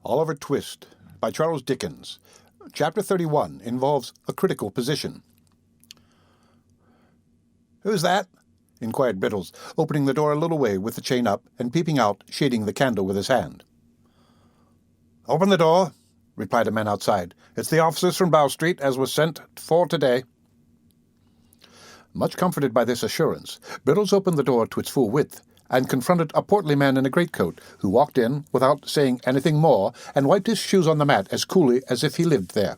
Oliver Twist, by Charles Dickens. Chapter 31 involves a critical position. "Who's that?" inquired Brittles, opening the door a little way with the chain up and peeping out, shading the candle with his hand. "Open the door," replied a man outside. "It's the officers from Bow Street, as was sent for today." Much comforted by this assurance, Brittles opened the door to its full width, and confronted a portly man in a greatcoat, who walked in, without saying anything more, and wiped his shoes on the mat as coolly as if he lived there.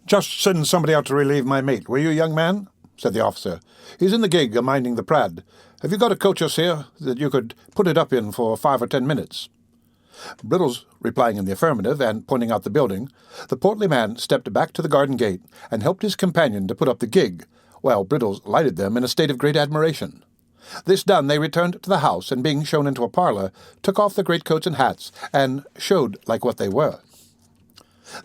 "Just send somebody out to relieve my mate, will you, young man?" said the officer. "He's in the gig, a-minding the prad. Have you got a coach us here, that you could put it up in for 5 or 10 minutes?" Brittles replying in the affirmative, and pointing out the building, the portly man stepped back to the garden gate, and helped his companion to put up the gig, while Brittles lighted them in a state of great admiration. This done, they returned to the house, and being shown into a parlour, took off the greatcoats and hats, and showed like what they were.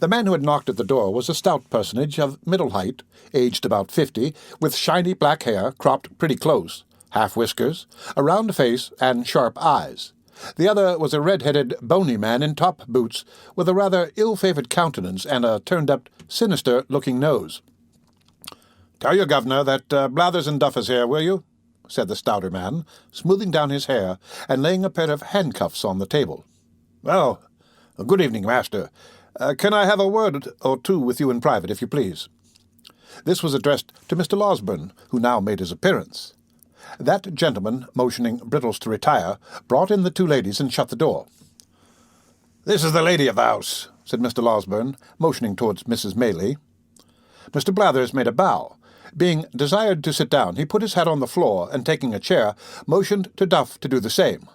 The man who had knocked at the door was a stout personage of middle height, aged about 50, with shiny black hair cropped pretty close, half-whiskers, a round face, and sharp eyes. The other was a red-headed, bony man in top boots, with a rather ill-favoured countenance and a turned-up, sinister-looking nose. "Tell your governor that Blathers and Duff is here, will you?" said the stouter man, smoothing down his hair and laying a pair of handcuffs on the table. "Well, good evening, master. Can I have a word or two with you in private, if you please?" This was addressed to Mr. Losberne, who now made his appearance. That gentleman, motioning Brittles to retire, brought in the two ladies and shut the door. "This is the lady of the house," said Mr. Losberne, motioning towards Mrs. Maylie. Mr. Blathers made a bow. Being desired to sit down, he put his hat on the floor, and taking a chair, motioned to Duff to do the same.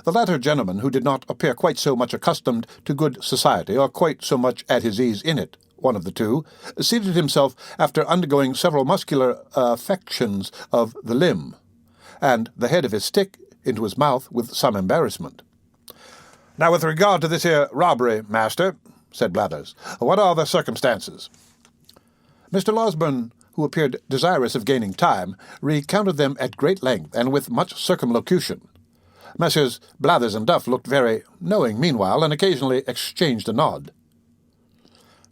The latter gentleman, who did not appear quite so much accustomed to good society, or quite so much at his ease in it, one of the two, seated himself after undergoing several muscular affections of the limb, and the head of his stick into his mouth with some embarrassment. "Now, with regard to this here robbery, master," said Blathers, "what are the circumstances?" Mr. Losberne, who appeared desirous of gaining time, recounted them at great length and with much circumlocution. Messrs. Blathers and Duff looked very knowing meanwhile, and occasionally exchanged a nod.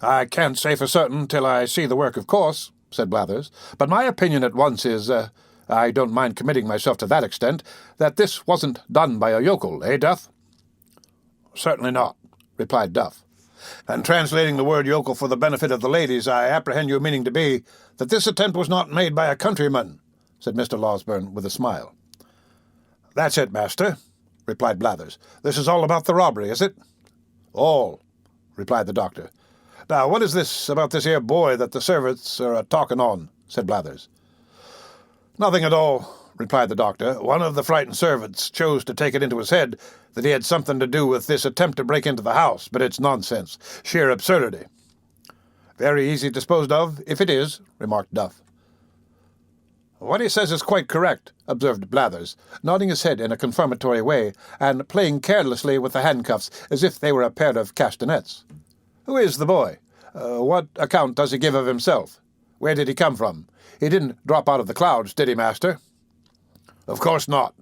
"I can't say for certain till I see the work, of course," said Blathers, "but my opinion at once is, I don't mind committing myself to that extent, that this wasn't done by a yokel, eh, Duff?" "Certainly not," replied Duff. "And translating the word yokel for the benefit of the ladies, I apprehend your meaning to be that this attempt was not made by a countryman," said Mr. Losberne with a smile. "That's it, master," replied Blathers. "This is all about the robbery, is it?" "All," replied the doctor. "Now, what is this about this here boy that the servants are a-talking on?" said Blathers. "Nothing at all," replied the doctor. "One of the frightened servants chose to take it into his head that he had something to do with this attempt to break into the house, but it's nonsense, sheer absurdity." "Very easy disposed of, if it is," remarked Duff. "What he says is quite correct," observed Blathers, nodding his head in a confirmatory way, and playing carelessly with the handcuffs as if they were a pair of castanets. "Who is the boy? What account does he give of himself? Where did he come from? He didn't drop out of the clouds, did he, master?" "Of course not,"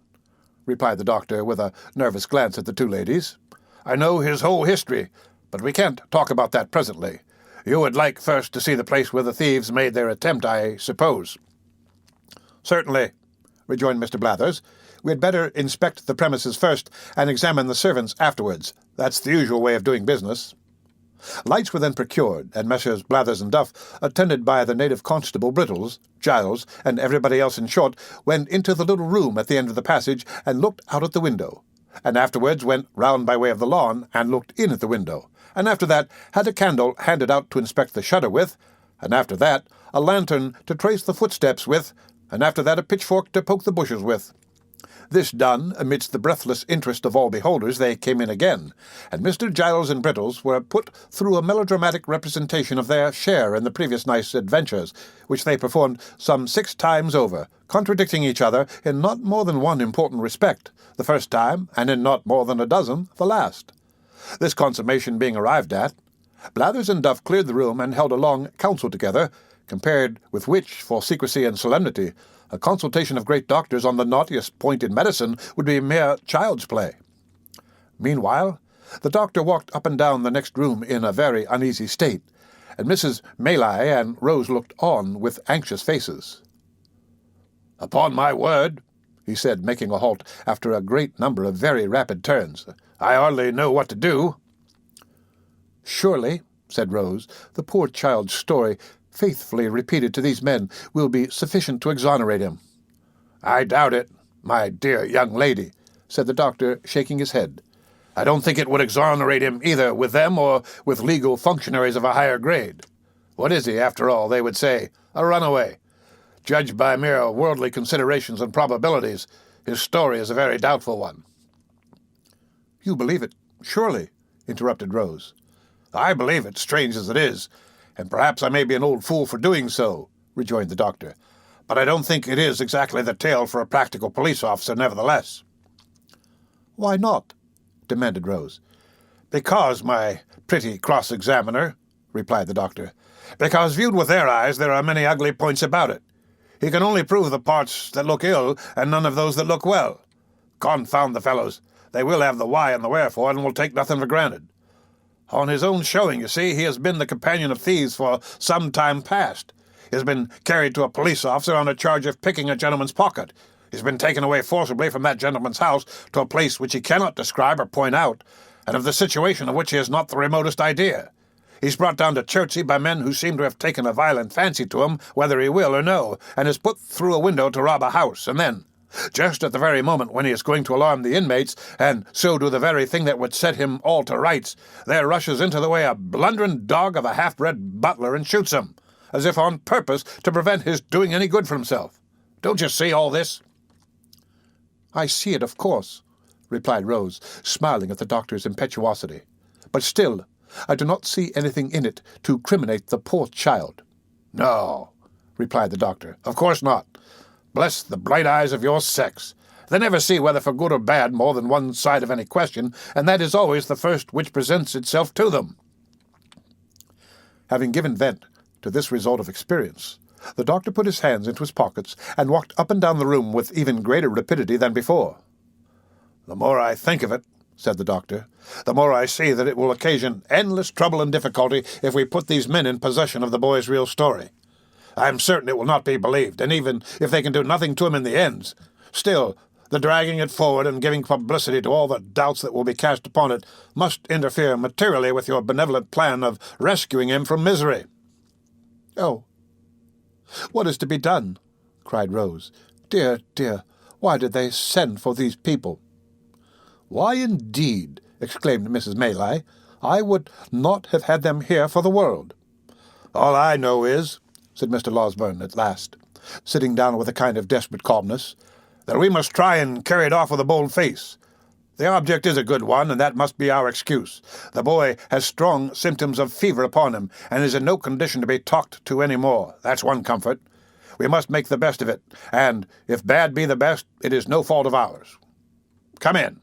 replied the doctor, with a nervous glance at the two ladies. "I know his whole history, but we can't talk about that presently. You would like first to see the place where the thieves made their attempt, I suppose." "Certainly," rejoined Mr. Blathers. "We had better inspect the premises first, and examine the servants afterwards. That's the usual way of doing business." Lights were then procured, and Messrs. Blathers and Duff, attended by the native constable Brittles, Giles, and everybody else in short, went into the little room at the end of the passage and looked out at the window, and afterwards went round by way of the lawn and looked in at the window, and after that had a candle handed out to inspect the shutter with, and after that a lantern to trace the footsteps with, and after that a pitchfork to poke the bushes with. This done, amidst the breathless interest of all beholders, they came in again, and Mr. Giles and Brittles were put through a melodramatic representation of their share in the previous night's adventures, which they performed some 6 times over, contradicting each other in not more than one important respect, the first time, and in not more than a dozen, the last. This consummation being arrived at, Blathers and Duff cleared the room and held a long council together, compared with which, for secrecy and solemnity, a consultation of great doctors on the naughtiest point in medicine would be mere child's play. Meanwhile, The doctor walked up and down the next room in a very uneasy state, and Mrs. Maylay and Rose looked on with anxious faces. "Upon my word," he said, making a halt after a great number of very rapid turns, "I hardly know what to do." "Surely," said Rose, "the poor child's story, faithfully repeated to these men, will be sufficient to exonerate him." "I doubt it, my dear young lady," said the doctor, shaking his head. "I don't think it would exonerate him either with them or with legal functionaries of a higher grade. What is he, after all, they would say? A runaway. Judged by mere worldly considerations and probabilities, his story is a very doubtful one." "You believe it, surely," interrupted Rose. "I believe it, strange as it is, and perhaps I may be an old fool for doing so," rejoined the doctor, "but I don't think it is exactly the tale for a practical police officer, nevertheless." "Why not?" demanded Rose. "Because, my pretty cross-examiner," replied the doctor, "because viewed with their eyes there are many ugly points about it. He can only prove the parts that look ill, and none of those that look well. Confound the fellows! They will have the why and the wherefore, and will take nothing for granted. On his own showing, you see, he has been the companion of thieves for some time past. He has been carried to a police officer on a charge of picking a gentleman's pocket. He has been taken away forcibly from that gentleman's house to a place which he cannot describe or point out, and of the situation of which he has not the remotest idea. He's brought down to Chertsey by men who seem to have taken a violent fancy to him, whether he will or no, and is put through a window to rob a house, and then, just at the very moment when he is going to alarm the inmates, and so do the very thing that would set him all to rights, there rushes into the way a blundering dog of a half-bred butler and shoots him, as if on purpose to prevent his doing any good for himself. Don't you see all this?" "I see it, of course," replied Rose, smiling at the doctor's impetuosity. "But still, I do not see anything in it to criminate the poor child." "No," replied the doctor, "of course not. Bless the bright eyes of your sex. They never see whether for good or bad more than one side of any question, and that is always the first which presents itself to them." Having given vent to this result of experience, the doctor put his hands into his pockets and walked up and down the room with even greater rapidity than before. "The more I think of it," said the doctor, "the more I see that it will occasion endless trouble and difficulty if we put these men in possession of the boy's real story. I am certain it will not be believed, and even if they can do nothing to him in the end, still the dragging it forward and giving publicity to all the doubts that will be cast upon it must interfere materially with your benevolent plan of rescuing him from misery." "Oh, what is to be done?" cried Rose. "Dear, dear, why did they send for these people?" "Why, indeed?" exclaimed Mrs. Maylay. "I would not have had them here for the world." "All I know is," said Mr. Losberne at last, sitting down with a kind of desperate calmness, "that we must try and carry it off with a bold face. The object is a good one, and that must be our excuse. The boy has strong symptoms of fever upon him, and is in no condition to be talked to any more. That's one comfort. We must make the best of it, and if bad be the best, it is no fault of ours. Come in."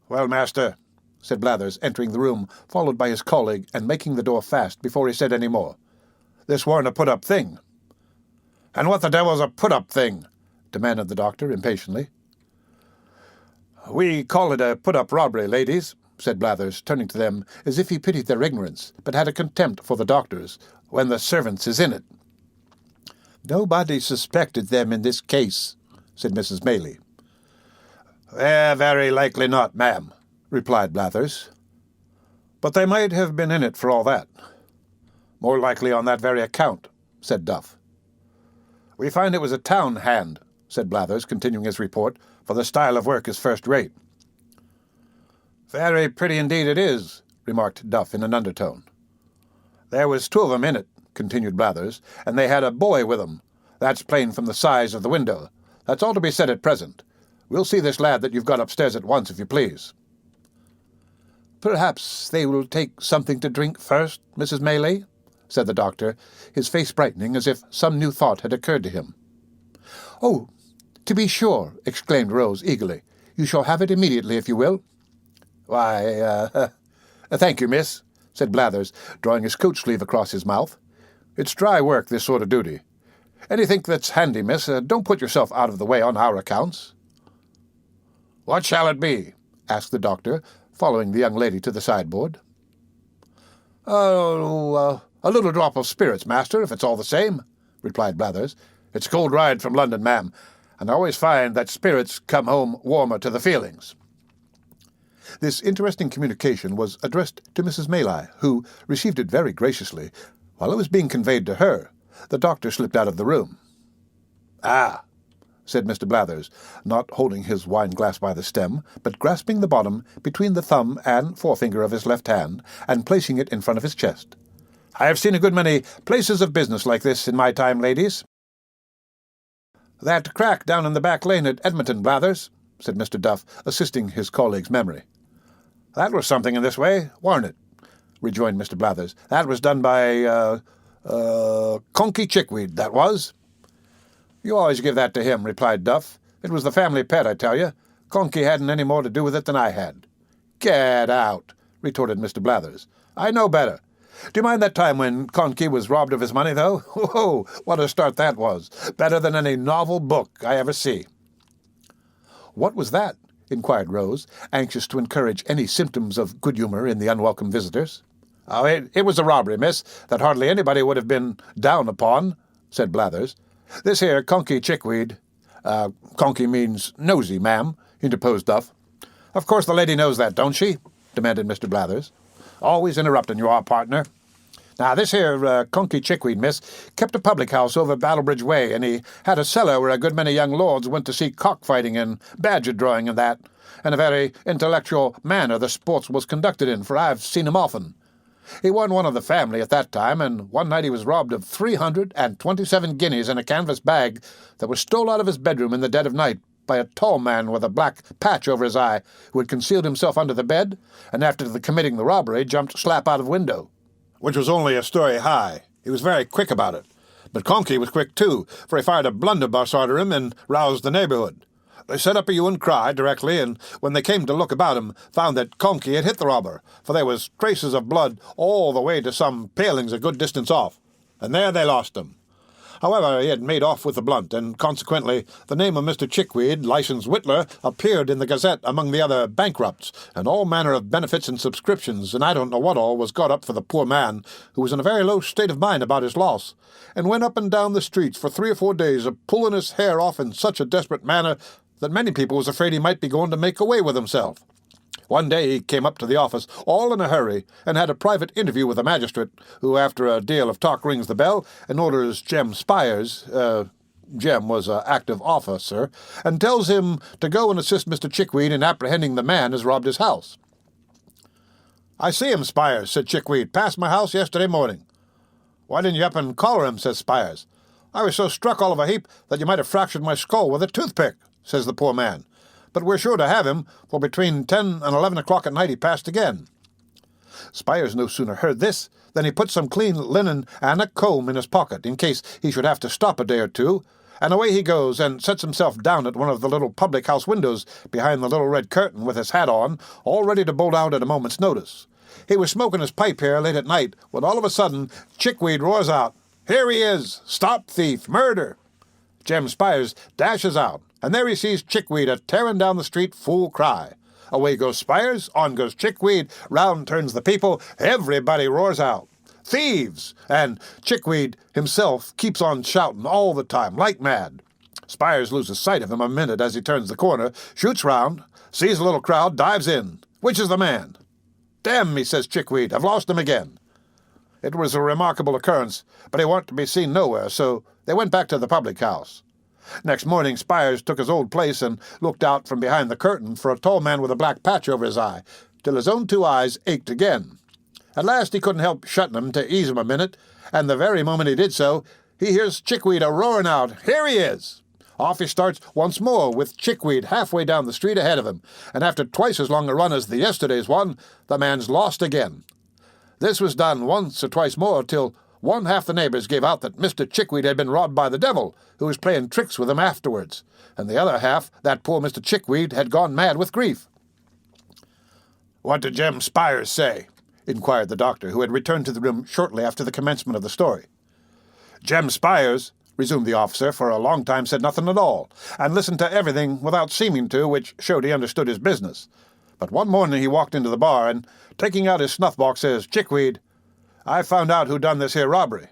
"Well, master," said Blathers, entering the room, followed by his colleague, and making the door fast before he said any more. "This warn't a put-up thing." "And what the devil's a put-up thing?" demanded the doctor impatiently. "We call it a put-up robbery, ladies," said Blathers, turning to them as if he pitied their ignorance, but had a contempt for the doctors, "when the servants is in it." "Nobody suspected them in this case," said Mrs. Maylay. "Very likely not, ma'am," replied Blathers. "But they might have been in it for all that." "More likely on that very account," said Duff. "We find it was a town hand," said Blathers, continuing his report, "for the style of work is first-rate." "Very pretty indeed it is," remarked Duff in an undertone. "There was 2 of 'em in it," continued Blathers, "and they had a boy with 'em. That's plain from the size of the window. That's all to be said at present. We'll see this lad that you've got upstairs at once, if you please." "Perhaps they will take something to drink first, Mrs. Maylay?" said the doctor, his face brightening as if some new thought had occurred to him. "Oh, to be sure," exclaimed Rose eagerly. "You shall have it immediately, if you will." "Why, thank you, miss," said Blathers, drawing his coat sleeve across his mouth. "It's dry work, this sort of duty. Anything that's handy, miss. Don't put yourself out of the way on our accounts." "What shall it be?" asked the doctor, following the young lady to the sideboard. "Oh, a little drop of spirits, master, if it's all the same," replied Blathers. "It's a cold ride from London, ma'am, and I always find that spirits come home warmer to the feelings." This interesting communication was addressed to Mrs. Mayleye, who received it very graciously. While it was being conveyed to her, the doctor slipped out of the room. "Ah," said Mr. Blathers, not holding his wine-glass by the stem, but grasping the bottom between the thumb and forefinger of his left hand, and placing it in front of his chest. "I have seen a good many places of business like this in my time, ladies." "That crack down in the back lane at Edmonton, Blathers," said Mr. Duff, assisting his colleague's memory. "That was something in this way, warn't it?" rejoined Mr. Blathers. "That was done by, Conky Chickweed, that was." "You always give that to him," replied Duff. "It was the family pet, I tell you. Conky hadn't any more to do with it than I had." "Get out," retorted Mr. Blathers. "I know better. Do you mind that time when Conky was robbed of his money, though? Oh, what a start that was. Better than any novel book I ever see." "What was that?" inquired Rose, anxious to encourage any symptoms of good humour in the unwelcome visitors. "Oh, it was a robbery, miss, that hardly anybody would have been down upon," said Blathers. "This here Conky Chickweed—" "Conky means nosy, ma'am," interposed Duff. "Of course the lady knows that, don't she?" demanded Mr. Blathers. "Always interrupting you are, partner. Now, this here Conky Chickweed, miss, kept a public-house over Battlebridge Way, and he had a cellar where a good many young lords went to see cock-fighting and badger-drawing and that, and a very intellectual manner the sports was conducted in, for I've seen him often. He won one of the family at that time, and one night he was robbed of 327 guineas in a canvas bag that was stole out of his bedroom in the dead of night by a tall man with a black patch over his eye, who had concealed himself under the bed, and after committing the robbery jumped slap out of window, which was only a story high. He was very quick about it. But Conky was quick too, for he fired a blunderbuss arter him and roused the neighbourhood. They set up a hue and cry directly, and when they came to look about him, found that Conky had hit the robber, for there was traces of blood all the way to some palings a good distance off, and there they lost him. However, he had made off with the blunt, and consequently the name of Mr. Chickweed, licensed whittler, appeared in the Gazette among the other bankrupts, and all manner of benefits and subscriptions, and I don't know what all was got up for the poor man, who was in a very low state of mind about his loss, and went up and down the streets for 3 or 4 days, a-pulling his hair off in such a desperate manner that many people was afraid he might be going to make away with himself. One day he came up to the office, all in a hurry, and had a private interview with the magistrate, who, after a deal of talk, rings the bell and orders Jem Spires, Jem was an active officer, and tells him to go and assist Mr. Chickweed in apprehending the man as robbed his house. "I see him, Spires," said Chickweed. "Passed my house yesterday morning." "Why didn't you up and collar him?" says Spires. "I was so struck all of a heap that you might have fractured my skull with a toothpick," says the poor man. "But we're sure to have him, for between 10 and 11 o'clock at night he passed again." Spires no sooner heard this than he put some clean linen and a comb in his pocket, in case he should have to stop a day or two, and away he goes and sets himself down at one of the little public-house windows behind the little red curtain with his hat on, all ready to bolt out at a moment's notice. He was smoking his pipe here late at night, when all of a sudden Chickweed roars out, "Here he is! Stop thief! Murder!" Jem Spires dashes out, and there he sees Chickweed a-tearing down the street full cry. Away goes Spires, on goes Chickweed, round turns the people, everybody roars out, "Thieves!" and Chickweed himself keeps on shouting all the time, like mad. Spires loses sight of him a minute as he turns the corner, shoots round, sees a little crowd, dives in. "Which is the man?" "Damn me," says Chickweed, "I've lost him again." It was a remarkable occurrence, but he warn't to be seen nowhere, so they went back to the public-house. Next morning Spires took his old place and looked out from behind the curtain for a tall man with a black patch over his eye, till his own 2 eyes ached again. At last he couldn't help shutting them to ease him a minute, and the very moment he did so, he hears Chickweed a-roaring out, "Here he is!" Off he starts once more, with Chickweed halfway down the street ahead of him, and after twice as long a run as the yesterday's one, the man's lost again. This was done once or twice more, till one half the neighbours gave out that Mr. Chickweed had been robbed by the devil, who was playing tricks with him afterwards, and the other half that poor Mr. Chickweed had gone mad with grief. "What did Jem Spires say?" inquired the doctor, who had returned to the room shortly after the commencement of the story. "Jem Spires," resumed the officer, "for a long time said nothing at all, and listened to everything without seeming to, which showed he understood his business. But one morning he walked into the bar and, taking out his snuff-box, says, 'Chickweed, I've found out who done this here robbery.'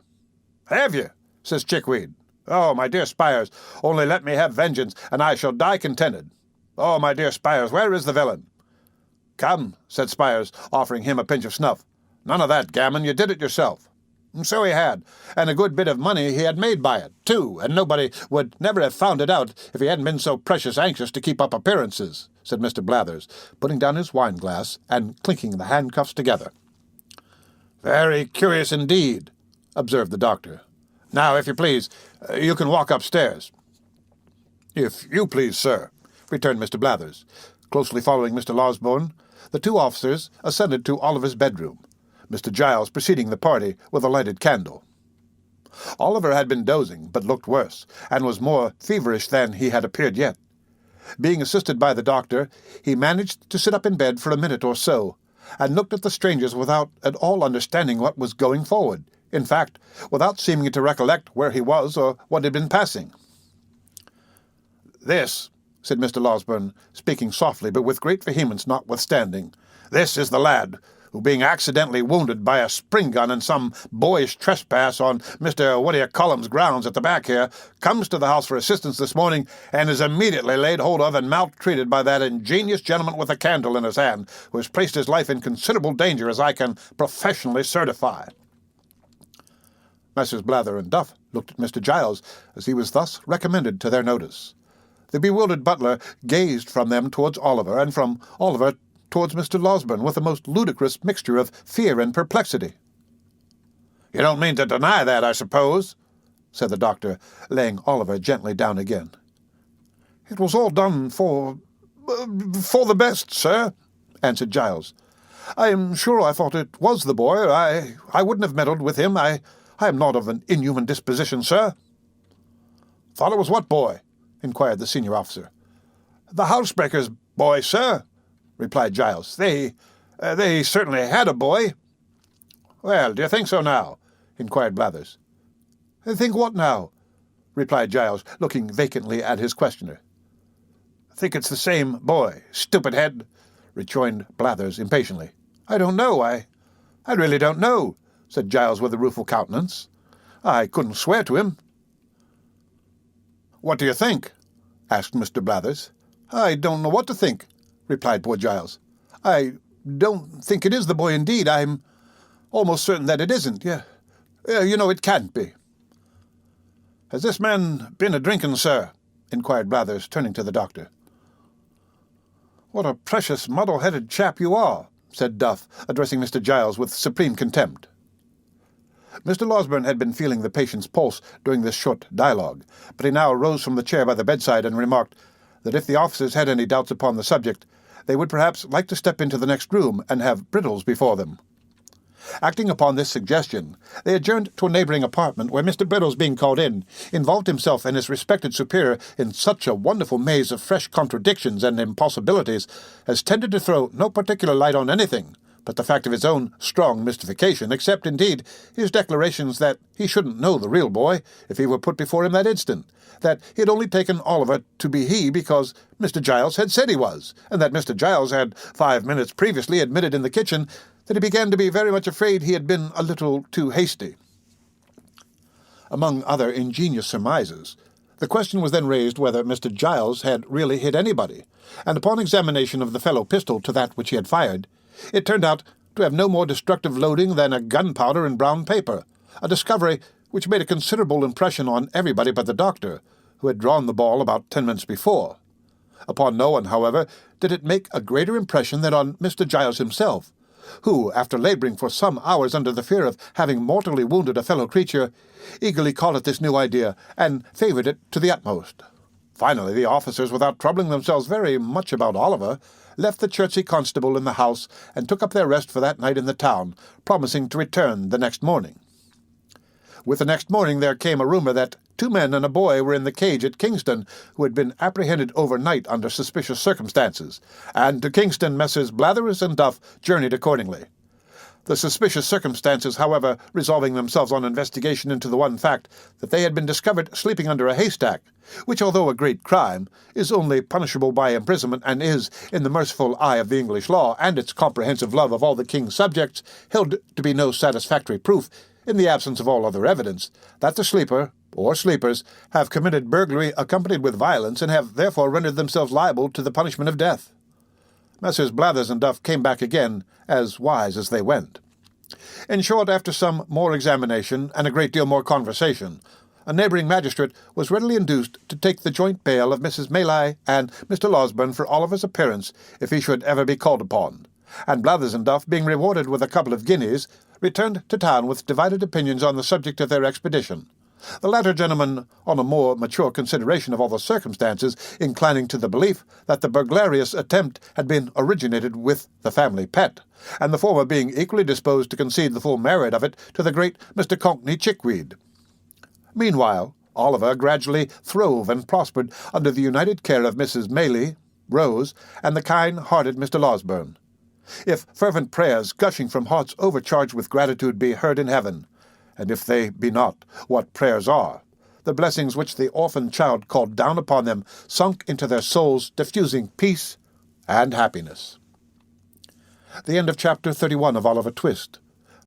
'Have you?' says Chickweed. 'Oh, my dear Spires, only let me have vengeance, and I shall die contented. Oh, my dear Spires, where is the villain?' 'Come,' said Spires, offering him a pinch of snuff. 'None of that, gammon, you did it yourself.' So he had, and a good bit of money he had made by it, too, and nobody would never have found it out if he hadn't been so precious anxious to keep up appearances,' said Mr. Blathers, putting down his wine-glass and clinking the handcuffs together. 'Very curious indeed,' observed the doctor. 'Now, if you please, you can walk upstairs.' 'If you please, sir,' returned Mr. Blathers. Closely following Mr. Losberne, the two officers ascended to Oliver's bedroom, Mr. Giles preceding the party with a lighted candle. Oliver had been dozing, but looked worse, and was more feverish than he had appeared yet. Being assisted by the doctor, he managed to sit up in bed for a minute or so, and looked at the strangers without at all understanding what was going forward, in fact, without seeming to recollect where he was or what had been passing. "This," said Mr. Losberne, speaking softly but with great vehemence notwithstanding, "this is the lad who, being accidentally wounded by a spring-gun in some boyish trespass on Mr. What-d'ye-call-him's grounds at the back here, comes to the house for assistance this morning, and is immediately laid hold of and maltreated by that ingenious gentleman with a candle in his hand, who has placed his life in considerable danger, as I can professionally certify." Messrs. Blather and Duff looked at Mr. Giles as he was thus recommended to their notice. The bewildered butler gazed from them towards Oliver, and from Oliver towards Mr. Losberne, with a most ludicrous mixture of fear and perplexity. "You don't mean to deny that, I suppose?" said the doctor, laying Oliver gently down again. "It was all done for the best, sir," answered Giles. "I am sure I thought it was the boy. I wouldn't have meddled with him. I am not of an inhuman disposition, sir." "Thought it was what boy?" inquired the senior officer. "The housebreaker's boy, sir," replied Giles. They certainly had a boy." "Well, do you think so now?" inquired Blathers. "Think what now?" replied Giles, looking vacantly at his questioner. "Think it's the same boy, stupid head," rejoined Blathers impatiently. "I don't know. I really don't know," said Giles with a rueful countenance. "I couldn't swear to him." "What do you think?" asked Mr. Blathers. "I don't know what to think," replied poor Giles. "I don't think it is the boy indeed. I'm almost certain that it isn't. It can't be." "Has this man been a-drinking, sir?" inquired Blathers, turning to the doctor. "What a precious muddle-headed chap you are," said Duff, addressing Mr. Giles with supreme contempt. Mr. Losberne had been feeling the patient's pulse during this short dialogue, but he now rose from the chair by the bedside and remarked that if the officers had any doubts upon the subject, they would perhaps like to step into the next room and have Brittles before them. Acting upon this suggestion, they adjourned to a neighbouring apartment, where Mr. Brittles, being called in, involved himself and his respected superior in such a wonderful maze of fresh contradictions and impossibilities as tended to throw no particular light on anything but the fact of his own strong mystification, except, indeed, his declarations that he shouldn't know the real boy if he were put before him that instant, that he had only taken Oliver to be he because Mr. Giles had said he was, and that Mr. Giles had 5 minutes previously admitted in the kitchen that he began to be very much afraid he had been a little too hasty. Among other ingenious surmises, the question was then raised whether Mr. Giles had really hit anybody, and upon examination of the fellow pistol to that which he had fired, it turned out to have no more destructive loading than a gunpowder in brown paper, a discovery which made a considerable impression on everybody but the doctor, who had drawn the ball about 10 minutes before. Upon no one, however, did it make a greater impression than on Mr. Giles himself, who, after labouring for some hours under the fear of having mortally wounded a fellow creature, eagerly caught at this new idea and favoured it to the utmost. Finally, the officers, without troubling themselves very much about Oliver, left the Chertsey constable in the house and took up their rest for that night in the town, promising to return the next morning. With the next morning there came a rumour that 2 men and a boy were in the cage at Kingston, who had been apprehended overnight under suspicious circumstances, and to Kingston Messrs. Blathers and Duff journeyed accordingly. the suspicious circumstances, however, resolving themselves on investigation into the one fact that they had been discovered sleeping under a haystack, which, although a great crime, is only punishable by imprisonment and is, in the merciful eye of the English law and its comprehensive love of all the king's subjects, held to be no satisfactory proof, in the absence of all other evidence, that the sleeper, or sleepers, have committed burglary accompanied with violence and have therefore rendered themselves liable to the punishment of death. Messrs. Blathers and Duff came back again, as wise as they went. In short, after some more examination and a great deal more conversation, a neighbouring magistrate was readily induced to take the joint bail of Mrs. Mayleye and Mr. Losberne for Oliver's appearance if he should ever be called upon, and Blathers and Duff, being rewarded with a couple of guineas, returned to town with divided opinions on the subject of their expedition. The latter gentleman, on a more mature consideration of all the circumstances, inclining to the belief that the burglarious attempt had been originated with the family pet, and the former being equally disposed to concede the full merit of it to the great Mr. Conkney Chickweed. Meanwhile, Oliver gradually throve and prospered under the united care of Mrs. Mayleye, Rose, and the kind-hearted Mr. Losberne. If fervent prayers gushing from hearts overcharged with gratitude be heard in heaven, and if they be not, what prayers are, the blessings which the orphan child called down upon them sunk into their souls, diffusing peace and happiness. The end of Chapter 31 of Oliver Twist.